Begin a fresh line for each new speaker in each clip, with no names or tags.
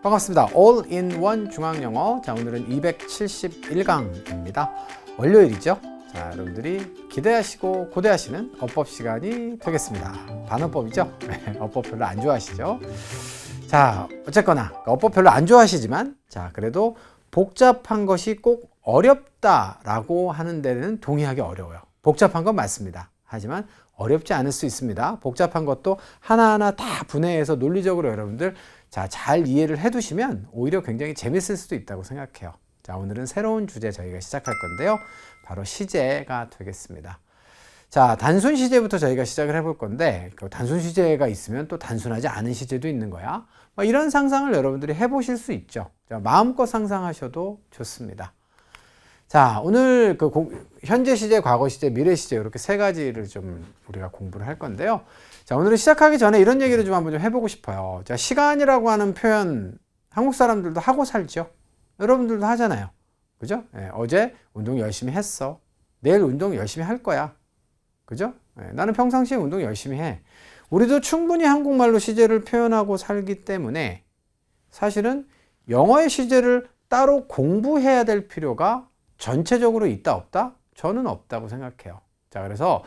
반갑습니다. All-in-One 중앙영어. 자, 오늘은 271강입니다. 월요일이죠. 자, 여러분들이 기대하시고 고대하시는 어법 시간이 되겠습니다. 반어법이죠? 어법 별로 안 좋아하시죠? 자, 어쨌거나 어법 별로 안 좋아하시지만 자, 그래도 복잡한 것이 꼭 어렵다라고 하는 데는 동의하기 어려워요. 복잡한 건 맞습니다. 하지만 어렵지 않을 수 있습니다. 복잡한 것도 하나하나 다 분해해서 논리적으로 여러분들 잘 이해를 해두시면 오히려 굉장히 재밌을 수도 있다고 생각해요. 자, 오늘은 새로운 주제 저희가 시작할 건데요. 바로 시제가 되겠습니다. 자, 단순 시제부터 저희가 시작을 해볼 건데 그 단순 시제가 있으면 또 단순하지 않은 시제도 있는 거야. 이런 상상을 여러분들이 해보실 수 있죠. 자, 마음껏 상상하셔도 좋습니다. 자, 오늘 현재 시제, 과거 시제, 미래 시제 이렇게 세 가지를 좀 우리가 공부를 할 건데요. 자, 오늘은 시작하기 전에 이런 얘기를 좀 한번 좀 해보고 싶어요. 자, 시간이라고 하는 표현 한국 사람들도 하고 살죠. 여러분들도 하잖아요. 그죠? 어제 운동 열심히 했어. 내일 운동 열심히 할 거야. 그죠? 나는 평상시에 운동 열심히 해. 우리도 충분히 한국말로 시제를 표현하고 살기 때문에 사실은 영어의 시제를 따로 공부해야 될 필요가 전체적으로 있다 없다? 저는 없다고 생각해요. 자, 그래서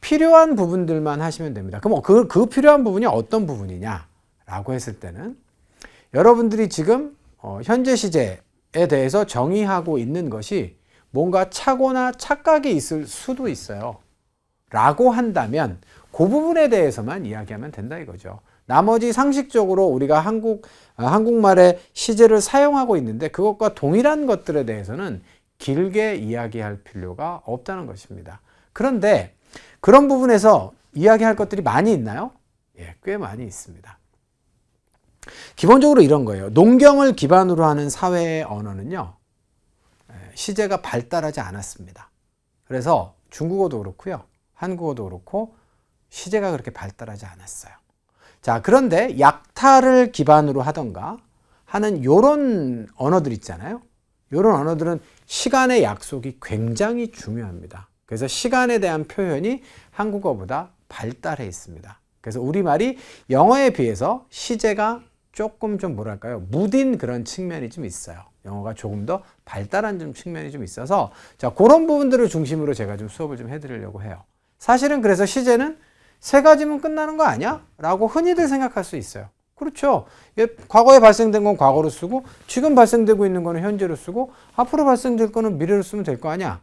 필요한 부분들만 하시면 됩니다. 그럼 그 필요한 부분이 어떤 부분이냐라고 했을 때는 여러분들이 지금 현재 시제에 대해서 정의하고 있는 것이 뭔가 착오나 착각이 있을 수도 있어요. 라고 한다면 그 부분에 대해서만 이야기하면 된다 이거죠. 나머지 상식적으로 우리가 한국말의 시제를 사용하고 있는데 그것과 동일한 것들에 대해서는 길게 이야기할 필요가 없다는 것입니다. 그런데 그런 부분에서 이야기할 것들이 많이 있나요? 예, 꽤 많이 있습니다. 기본적으로 이런 거예요. 농경을 기반으로 하는 사회의 언어는요, 시제가 발달하지 않았습니다. 그래서 중국어도 그렇고요, 한국어도 그렇고 시제가 그렇게 발달하지 않았어요. 자, 그런데 약타를 기반으로 하던가 하는 요런 언어들 있잖아요. 요런 언어들은 시간의 약속이 굉장히 중요합니다. 그래서 시간에 대한 표현이 한국어보다 발달해 있습니다. 그래서 우리말이 영어에 비해서 시제가 조금 좀 뭐랄까요, 무딘 그런 측면이 좀 있어요. 영어가 조금 더 발달한 좀 측면이 좀 있어서 자, 그런 부분들을 중심으로 제가 좀 수업을 좀 해드리려고 해요. 사실은 그래서 시제는 세 가지면 끝나는 거 아니야? 라고 흔히들 생각할 수 있어요. 그렇죠. 과거에 발생된 건 과거로 쓰고 지금 발생되고 있는 거는 현재로 쓰고 앞으로 발생될 거는 미래로 쓰면 될 거 아니야.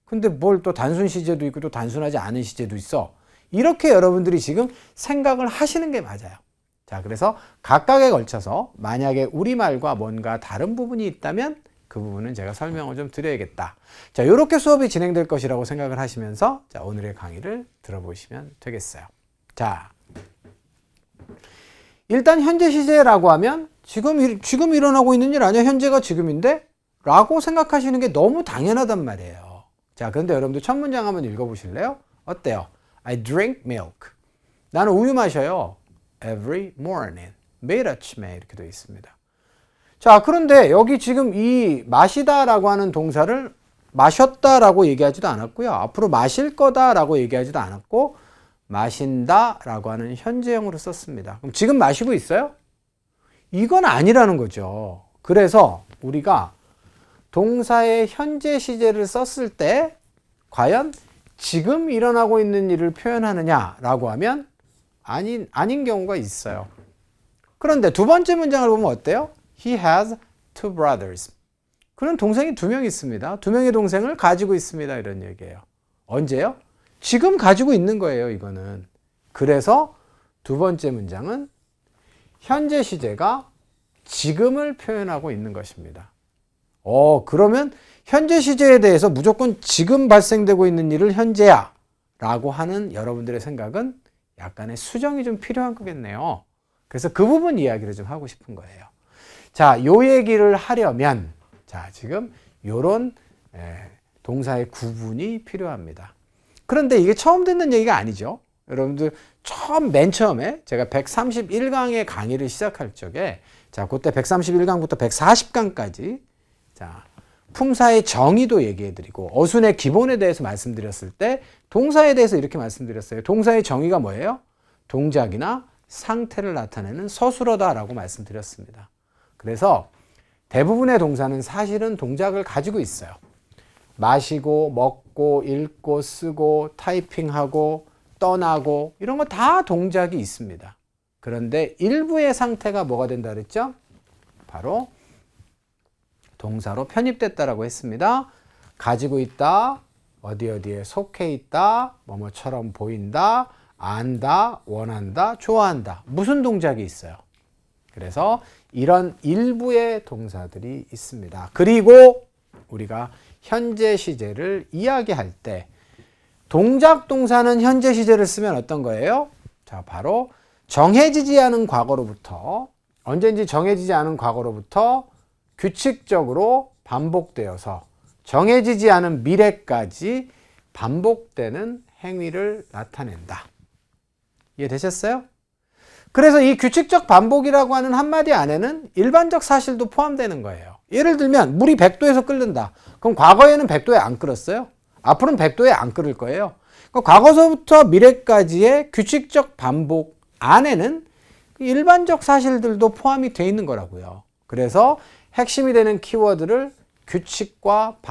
근데 뭘 또 단순 시제도 있고 또 단순하지 않은 시제도 있어. 이렇게 여러분들이 지금 생각을 하시는 게 맞아요. 자, 그래서 각각에 걸쳐서 만약에 우리말과 뭔가 다른 부분이 있다면 그 부분은 제가 설명을 좀 드려야겠다. 자, 이렇게 수업이 진행될 것이라고 생각을 하시면서 자, 오늘의 강의를 들어보시면 되겠어요. 자, 일단 현재 시제라고 하면 지금 일어나고 있는 일 아니야? 현재가 지금인데? 라고 생각하시는 게 너무 당연하단 말이에요. 자, 그런데 여러분들 첫 문장 한번 읽어보실래요? 어때요? I drink milk. 나는 우유 마셔요. Every morning. 매일 아침에 이렇게 되어 있습니다. 자, 그런데 여기 지금 이 마시다라고 하는 동사를 마셨다라고 얘기하지도 않았고요. 앞으로 마실 거다라고 얘기하지도 않았고 마신다라고 하는 현재형으로 썼습니다. 그럼 지금 마시고 있어요? 이건 아니라는 거죠. 그래서 우리가 동사의 현재 시제를 썼을 때 과연 지금 일어나고 있는 일을 표현하느냐라고 하면 아닌 경우가 있어요. 그런데 두 번째 문장을 보면 어때요? He has two brothers. 그는 동생이 2명 있습니다. 2명의 동생을 가지고 있습니다. 이런 얘기예요. 언제요? 지금 가지고 있는 거예요, 이거는. 그래서 두 번째 문장은 현재 시제가 지금을 표현하고 있는 것입니다. 그러면 현재 시제에 대해서 무조건 지금 발생되고 있는 일을 현재야 라고 하는 여러분들의 생각은 약간의 수정이 좀 필요한 거겠네요. 그래서 그 부분 이야기를 좀 하고 싶은 거예요. 자, 요 얘기를 하려면 자, 지금 요런 동사의 구분이 필요합니다. 그런데 이게 처음 듣는 얘기가 아니죠. 여러분들 맨 처음에 제가 131강의 강의를 시작할 적에 자, 그때 131강부터 140강까지 자, 품사의 정의도 얘기해드리고 어순의 기본에 대해서 말씀드렸을 때 동사에 대해서 이렇게 말씀드렸어요. 동사의 정의가 뭐예요? 동작이나 상태를 나타내는 서술어다라고 말씀드렸습니다. 그래서 대부분의 동사는 사실은 동작을 가지고 있어요. 마시고, 먹고, 읽고, 쓰고, 타이핑하고, 떠나고 이런 거 다 동작이 있습니다. 그런데 일부의 상태가 뭐가 된다 그랬죠? 바로 동사로 편입됐다라고 했습니다. 가지고 있다, 어디에 속해 있다, 뭐뭐처럼 보인다, 안다, 원한다, 좋아한다. 무슨 동작이 있어요? 그래서 이런 일부의 동사들이 있습니다. 그리고 우리가 현재 시제를 이야기할 때 동작 동사는 현재 시제를 쓰면 어떤 거예요? 자, 바로 정해지지 않은 과거로부터 언제인지 정해지지 않은 과거로부터 규칙적으로 반복되어서 정해지지 않은 미래까지 반복되는 행위를 나타낸다. 이해되셨어요? 그래서 이 규칙적 반복이라고 하는 한마디 안에는 일반적 사실도 포함되는 거예요. 예를 들면 물이 100도에서 끓는다. 그럼 과거에는 100도에 안 끓었어요? 앞으로는 100도에 안 끓을 거예요. 과거서부터 미래까지의 규칙적 반복 안에는 일반적 사실들도 포함이 되어 있는 거라고요. 그래서 핵심이 되는 키워드를 규칙적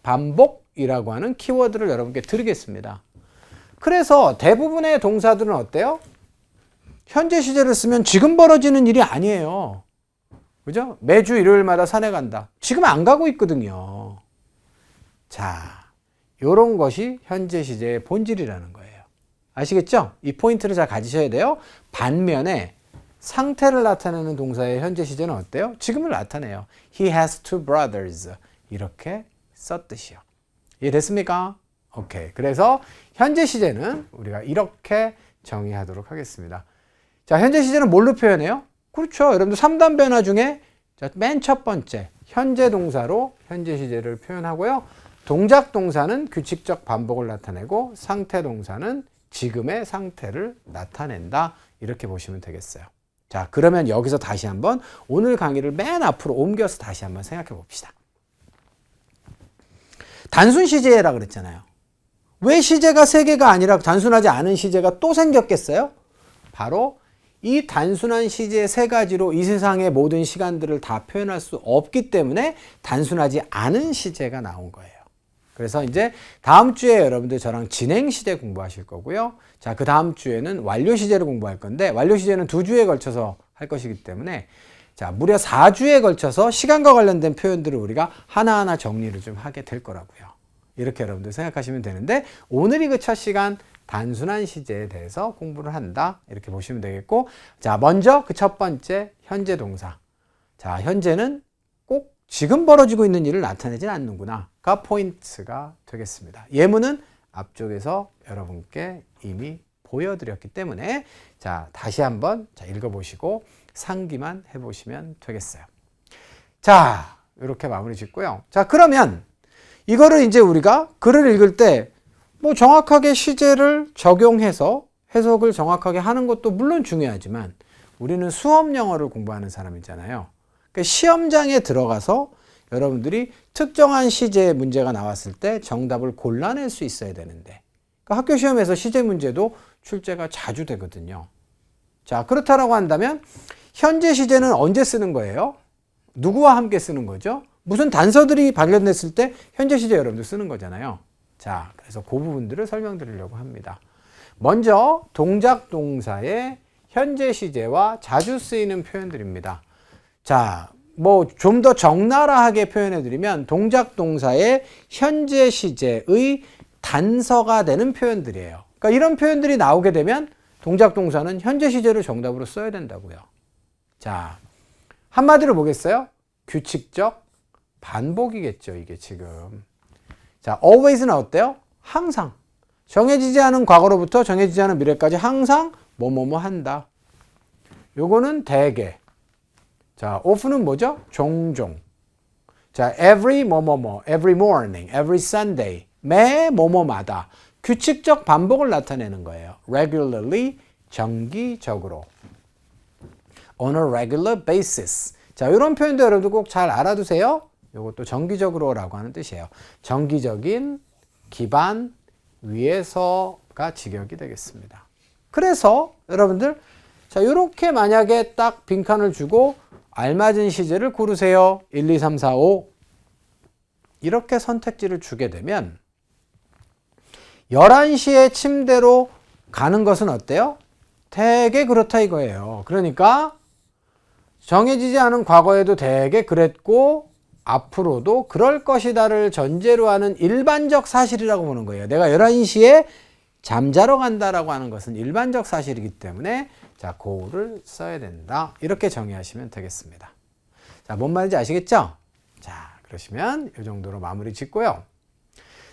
반복이라고 하는 키워드를 여러분께 드리겠습니다. 그래서 대부분의 동사들은 어때요? 현재 시제를 쓰면 지금 벌어지는 일이 아니에요. 그죠? 매주 일요일마다 산에 간다. 지금 안 가고 있거든요. 자, 요런 것이 현재 시제의 본질이라는 거예요. 아시겠죠? 이 포인트를 잘 가지셔야 돼요. 반면에 상태를 나타내는 동사의 현재 시제는 어때요? 지금을 나타내요. He has two brothers. 이렇게 썼듯이요. 이해됐습니까? 오케이. 그래서 현재 시제는 우리가 이렇게 정의하도록 하겠습니다. 자, 현재 시제는 뭘로 표현해요? 그렇죠. 여러분들 3단 변화 중에 맨 첫 번째 현재 동사로 현재 시제를 표현하고요. 동작 동사는 규칙적 반복을 나타내고 상태 동사는 지금의 상태를 나타낸다. 이렇게 보시면 되겠어요. 자, 그러면 여기서 다시 한번 오늘 강의를 맨 앞으로 옮겨서 다시 한번 생각해 봅시다. 단순 시제라 그랬잖아요. 왜 시제가 3개가 아니라 단순하지 않은 시제가 또 생겼겠어요? 바로 이 단순한 시제 3가지로 이 세상의 모든 시간들을 다 표현할 수 없기 때문에 단순하지 않은 시제가 나온 거예요. 그래서 이제 다음 주에 여러분들 저랑 진행 시제 공부하실 거고요. 자, 그 다음 주에는 완료 시제를 공부할 건데 완료 시제는 2주에 걸쳐서 할 것이기 때문에 자, 무려 4주에 걸쳐서 시간과 관련된 표현들을 우리가 하나하나 정리를 좀 하게 될 거라고요. 이렇게 여러분들 생각하시면 되는데 오늘이 그 첫 시간 단순한 시제에 대해서 공부를 한다. 이렇게 보시면 되겠고 자, 먼저 그 첫 번째 현재 동사. 자, 현재는 꼭 지금 벌어지고 있는 일을 나타내진 않는구나가 포인트가 되겠습니다. 예문은 앞쪽에서 여러분께 이미 보여드렸기 때문에 자, 다시 한번 읽어보시고 상기만 해보시면 되겠어요. 자, 이렇게 마무리 짓고요. 자, 그러면 이거를 이제 우리가 글을 읽을 때 뭐 정확하게 시제를 적용해서 해석을 정확하게 하는 것도 물론 중요하지만 우리는 수업 영어를 공부하는 사람이잖아요. 그러니까 시험장에 들어가서 여러분들이 특정한 시제의 문제가 나왔을 때 정답을 골라낼 수 있어야 되는데 그러니까 학교 시험에서 시제 문제도 출제가 자주 되거든요. 자, 그렇다라고 한다면 현재 시제는 언제 쓰는 거예요? 누구와 함께 쓰는 거죠? 무슨 단서들이 발견됐을 때 현재 시제 여러분들 쓰는 거잖아요. 자, 그래서 그 부분들을 설명드리려고 합니다. 먼저 동작 동사의 현재 시제와 자주 쓰이는 표현들입니다. 자, 뭐 좀 더 적나라하게 표현해드리면 동작 동사의 현재 시제의 단서가 되는 표현들이에요. 그러니까 이런 표현들이 나오게 되면 동작 동사는 현재 시제를 정답으로 써야 된다고요. 자, 한마디로 보겠어요? 규칙적 반복이겠죠, 이게 지금. 자, always는 어때요? 항상. 정해지지 않은 과거로부터 정해지지 않은 미래까지 항상 뭐뭐뭐 한다. 요거는 대개. 자, often은 뭐죠? 종종. 자, every 뭐뭐뭐, every morning, every Sunday. 매 뭐뭐마다. 규칙적 반복을 나타내는 거예요. regularly, 정기적으로. on a regular basis. 자, 이런 표현도 여러분들 꼭 잘 알아두세요. 이것도 정기적으로라고 하는 뜻이에요. 정기적인 기반 위에서가 직역이 되겠습니다. 그래서 여러분들 자, 이렇게 만약에 딱 빈칸을 주고 알맞은 시제를 고르세요. 1, 2, 3, 4, 5 이렇게 선택지를 주게 되면 11시에 침대로 가는 것은 어때요? 되게 그렇다 이거예요. 그러니까 정해지지 않은 과거에도 되게 그랬고 앞으로도 그럴 것이다를 전제로 하는 일반적 사실이라고 보는 거예요. 내가 11시에 잠자러 간다라고 하는 것은 일반적 사실이기 때문에 자, 고를 써야 된다. 이렇게 정의하시면 되겠습니다. 자, 뭔 말인지 아시겠죠? 자, 그러시면 이 정도로 마무리 짓고요.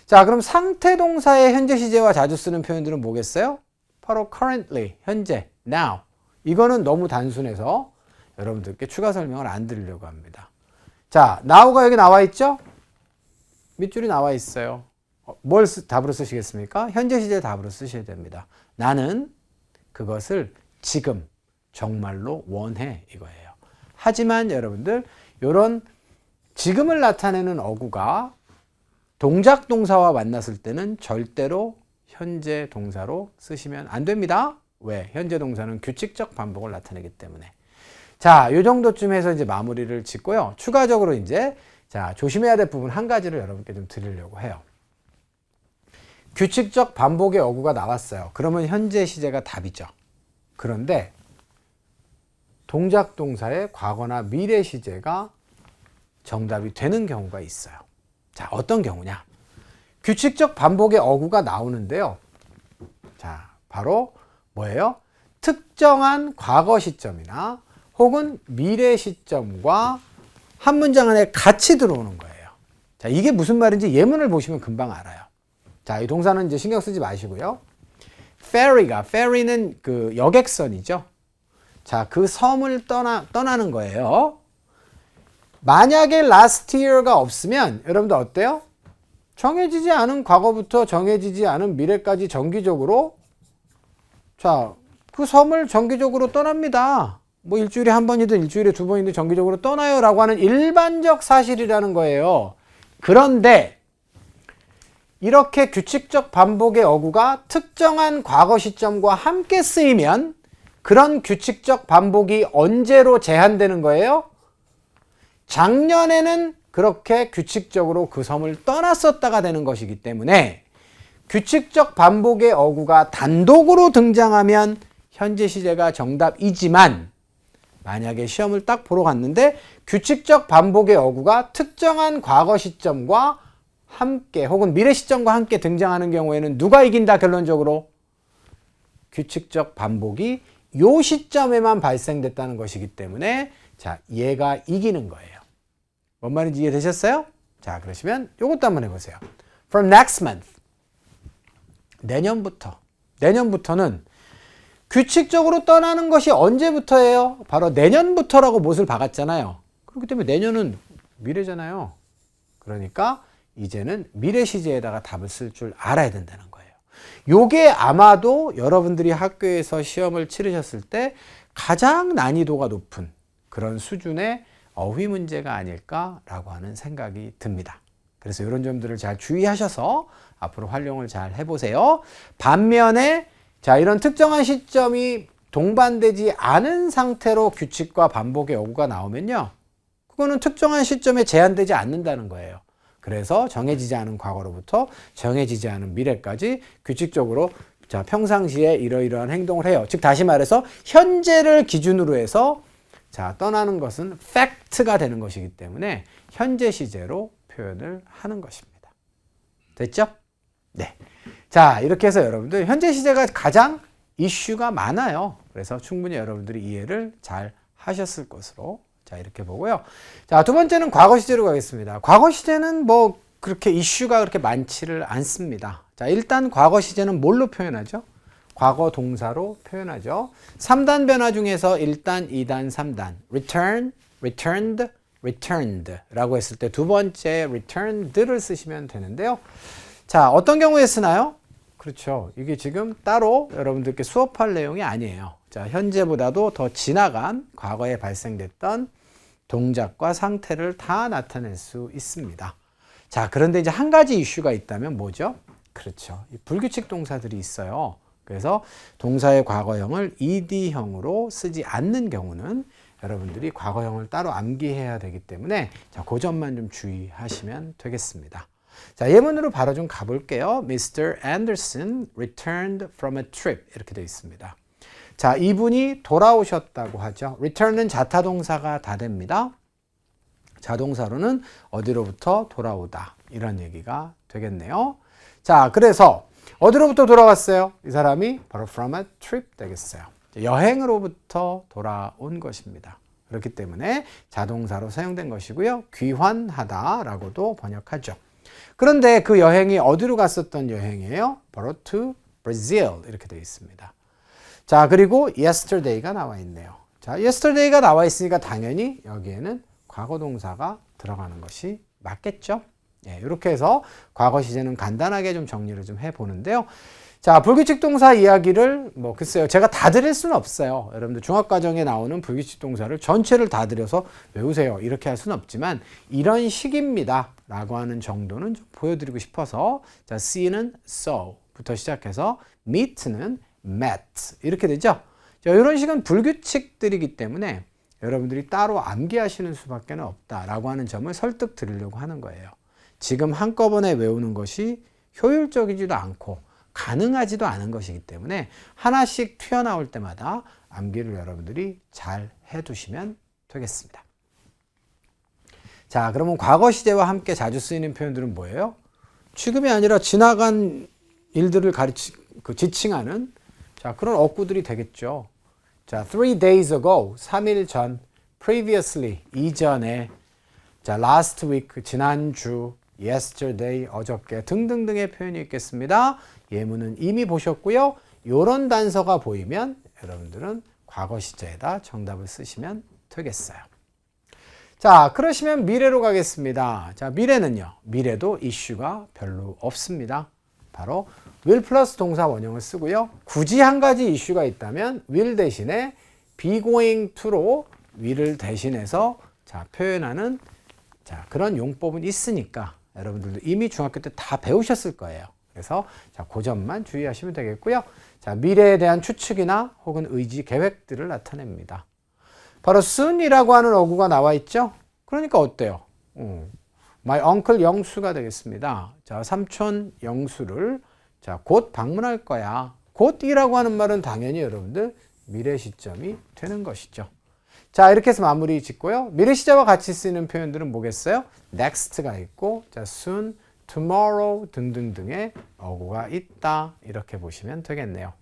자, 그럼 상태 동사의 현재 시제와 자주 쓰는 표현들은 뭐겠어요? 바로 currently, 현재, now. 이거는 너무 단순해서 여러분들께 추가 설명을 안 드리려고 합니다. 자, now가 여기 나와 있죠? 밑줄이 나와 있어요. 뭘 답으로 쓰시겠습니까? 현재 시제 답으로 쓰셔야 됩니다. 나는 그것을 지금 정말로 원해 이거예요. 하지만 여러분들 이런 지금을 나타내는 어구가 동작 동사와 만났을 때는 절대로 현재 동사로 쓰시면 안 됩니다. 왜? 현재 동사는 규칙적 반복을 나타내기 때문에. 자, 요 정도쯤 해서 이제 마무리를 짓고요. 추가적으로 이제 자, 조심해야 될 부분 한 가지를 여러분께 좀 드리려고 해요. 규칙적 반복의 어구가 나왔어요. 그러면 현재 시제가 답이죠. 그런데 동작 동사의 과거나 미래 시제가 정답이 되는 경우가 있어요. 자, 어떤 경우냐? 규칙적 반복의 어구가 나오는데요. 자, 바로 뭐예요? 특정한 과거 시점이나 혹은 미래 시점과 한 문장 안에 같이 들어오는 거예요. 자, 이게 무슨 말인지 예문을 보시면 금방 알아요. 자, 이 동사는 이제 신경 쓰지 마시고요. ferry는 그 여객선이죠. 자, 그 섬을 떠나는 거예요. 만약에 last year가 없으면 여러분들 어때요? 정해지지 않은 과거부터 정해지지 않은 미래까지 정기적으로 자, 그 섬을 정기적으로 떠납니다. 뭐 일주일에 한 번이든 일주일에 두 번이든 정기적으로 떠나요 라고 하는 일반적 사실이라는 거예요. 그런데 이렇게 규칙적 반복의 어구가 특정한 과거 시점과 함께 쓰이면 그런 규칙적 반복이 언제로 제한되는 거예요? 작년에는 그렇게 규칙적으로 그 섬을 떠났었다가 되는 것이기 때문에 규칙적 반복의 어구가 단독으로 등장하면 현재 시제가 정답이지만 만약에 시험을 딱 보러 갔는데 규칙적 반복의 어구가 특정한 과거 시점과 함께 혹은 미래 시점과 함께 등장하는 경우에는 누가 이긴다 결론적으로? 규칙적 반복이 요 시점에만 발생됐다는 것이기 때문에 자, 얘가 이기는 거예요. 뭔 말인지 이해되셨어요? 자, 그러시면 요것도 한번 해보세요. From next month. 내년부터는 규칙적으로 떠나는 것이 언제부터예요? 바로 내년부터라고 못을 박았잖아요. 그렇기 때문에 내년은 미래잖아요. 그러니까 이제는 미래 시제에다가 답을 쓸 줄 알아야 된다는 거예요. 요게 아마도 여러분들이 학교에서 시험을 치르셨을 때 가장 난이도가 높은 그런 수준의 어휘 문제가 아닐까라고 하는 생각이 듭니다. 그래서 이런 점들을 잘 주의하셔서 앞으로 활용을 잘 해보세요. 반면에 자, 이런 특정한 시점이 동반되지 않은 상태로 규칙과 반복의 어구가 나오면요. 그거는 특정한 시점에 제한되지 않는다는 거예요. 그래서 정해지지 않은 과거로부터 정해지지 않은 미래까지 규칙적으로 자, 평상시에 이러이러한 행동을 해요. 즉 다시 말해서 현재를 기준으로 해서 자, 떠나는 것은 팩트가 되는 것이기 때문에 현재 시제로 표현을 하는 것입니다. 됐죠? 네. 자, 이렇게 해서 여러분들 현재 시제가 가장 이슈가 많아요. 그래서 충분히 여러분들이 이해를 잘 하셨을 것으로 자, 이렇게 보고요. 자, 두 번째는 과거 시제로 가겠습니다. 과거 시제는 뭐 그렇게 이슈가 그렇게 많지를 않습니다. 자, 일단 과거 시제는 뭘로 표현하죠? 과거 동사로 표현하죠. 3단 변화 중에서 1단, 2단, 3단. return, returned, returned 라고 했을 때 두 번째 returned를 쓰시면 되는데요. 자, 어떤 경우에 쓰나요? 그렇죠. 이게 지금 따로 여러분들께 수업할 내용이 아니에요. 자, 현재보다도 더 지나간 과거에 발생됐던 동작과 상태를 다 나타낼 수 있습니다. 자, 그런데 이제 한 가지 이슈가 있다면 뭐죠? 그렇죠. 이 불규칙 동사들이 있어요. 그래서 동사의 과거형을 ed형으로 쓰지 않는 경우는 여러분들이 과거형을 따로 암기해야 되기 때문에 자, 그 점만 좀 주의하시면 되겠습니다. 자, 예문으로 바로 좀 가볼게요. Mr. Anderson returned from a trip 이렇게 되어 있습니다. 자, 이분이 돌아오셨다고 하죠. return은 자타동사가 다 됩니다. 자동사로는 어디로부터 돌아오다 이런 얘기가 되겠네요. 자, 그래서 어디로부터 돌아왔어요? 이 사람이 바로 from a trip 되겠어요. 여행으로부터 돌아온 것입니다. 그렇기 때문에 자동사로 사용된 것이고요. 귀환하다라고도 번역하죠. 그런데 그 여행이 어디로 갔었던 여행이에요? 바로 to Brazil 이렇게 되어 있습니다. 자, 그리고 yesterday가 나와 있네요. 자, yesterday가 나와 있으니까 당연히 여기에는 과거 동사가 들어가는 것이 맞겠죠? 예, 이렇게 해서 과거 시제는 간단하게 좀 정리를 좀 해보는데요. 자, 불규칙 동사 이야기를 글쎄요. 제가 다 드릴 수는 없어요. 여러분들 중학과정에 나오는 불규칙 동사를 전체를 다 드려서 외우세요. 이렇게 할 수는 없지만 이런 식입니다. 라고 하는 정도는 좀 보여드리고 싶어서 자, see는 saw부터 시작해서 meet는 met 이렇게 되죠. 자, 이런 식은 불규칙들이기 때문에 여러분들이 따로 암기하시는 수밖에 없다라고 하는 점을 설득 드리려고 하는 거예요. 지금 한꺼번에 외우는 것이 효율적이지도 않고 가능하지도 않은 것이기 때문에 하나씩 튀어나올 때마다 암기를 여러분들이 잘 해두시면 되겠습니다. 자, 그러면 과거 시제와 함께 자주 쓰이는 표현들은 뭐예요? 지금이 아니라 지나간 일들을 지칭하는 자, 그런 어구들이 되겠죠. 자, 3 days ago, 3일 전, previously, 이전에, 자, last week, 지난주, yesterday, 어저께 등등등의 표현이 있겠습니다. 예문은 이미 보셨고요. 이런 단서가 보이면 여러분들은 과거 시제에다 정답을 쓰시면 되겠어요. 자, 그러시면 미래로 가겠습니다. 자, 미래는요. 미래도 이슈가 별로 없습니다. 바로 will 플러스 동사 원형을 쓰고요. 굳이 한 가지 이슈가 있다면 will 대신에 be going to로 will을 대신해서 자, 표현하는 자, 그런 용법은 있으니까 여러분들도 이미 중학교 때 다 배우셨을 거예요. 그래서 자, 그 점만 주의하시면 되겠고요. 자, 미래에 대한 추측이나 혹은 의지, 계획들을 나타냅니다. 바로 soon이라고 하는 어구가 나와 있죠. 그러니까 어때요? My uncle 영수가 되겠습니다. 자, 삼촌 영수를 자, 곧 방문할 거야. 곧이라고 하는 말은 당연히 여러분들 미래 시점이 되는 것이죠. 자, 이렇게 해서 마무리 짓고요. 미래 시제와 같이 쓰이는 표현들은 뭐겠어요? next가 있고, 자, soon, tomorrow 등등등의 어구가 있다. 이렇게 보시면 되겠네요.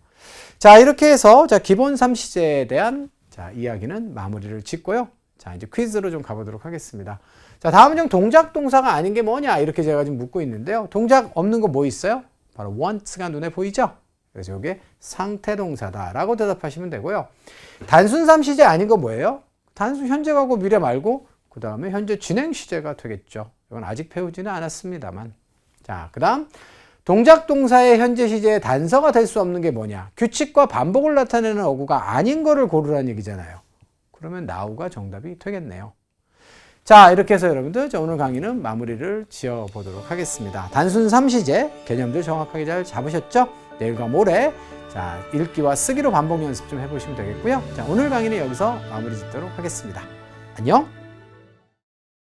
자, 이렇게 해서 자, 기본 3시제에 대한 자, 이야기는 마무리를 짓고요. 자, 이제 퀴즈로 좀 가보도록 하겠습니다. 자, 다음은 좀 동작 동사가 아닌 게 뭐냐? 이렇게 제가 지금 묻고 있는데요. 동작 없는 거 뭐 있어요? 바로 want가 눈에 보이죠? 그래서 이게 상태 동사다라고 대답하시면 되고요. 단순 3시제 아닌 거 뭐예요? 단순 현재 가고 미래 말고 그 다음에 현재 진행 시제가 되겠죠. 이건 아직 배우지는 않았습니다만. 자, 그 다음 동작 동사의 현재 시제의 단서가 될 수 없는 게 뭐냐? 규칙과 반복을 나타내는 어구가 아닌 거를 고르라는 얘기잖아요. 그러면 now가 정답이 되겠네요. 자, 이렇게 해서 여러분들 오늘 강의는 마무리를 지어보도록 하겠습니다. 단순 3시제 개념들 정확하게 잘 잡으셨죠? 내일과 모레 자, 읽기와 쓰기로 반복 연습 좀 해보시면 되겠고요. 자, 오늘 강의는 여기서 마무리 짓도록 하겠습니다. 안녕!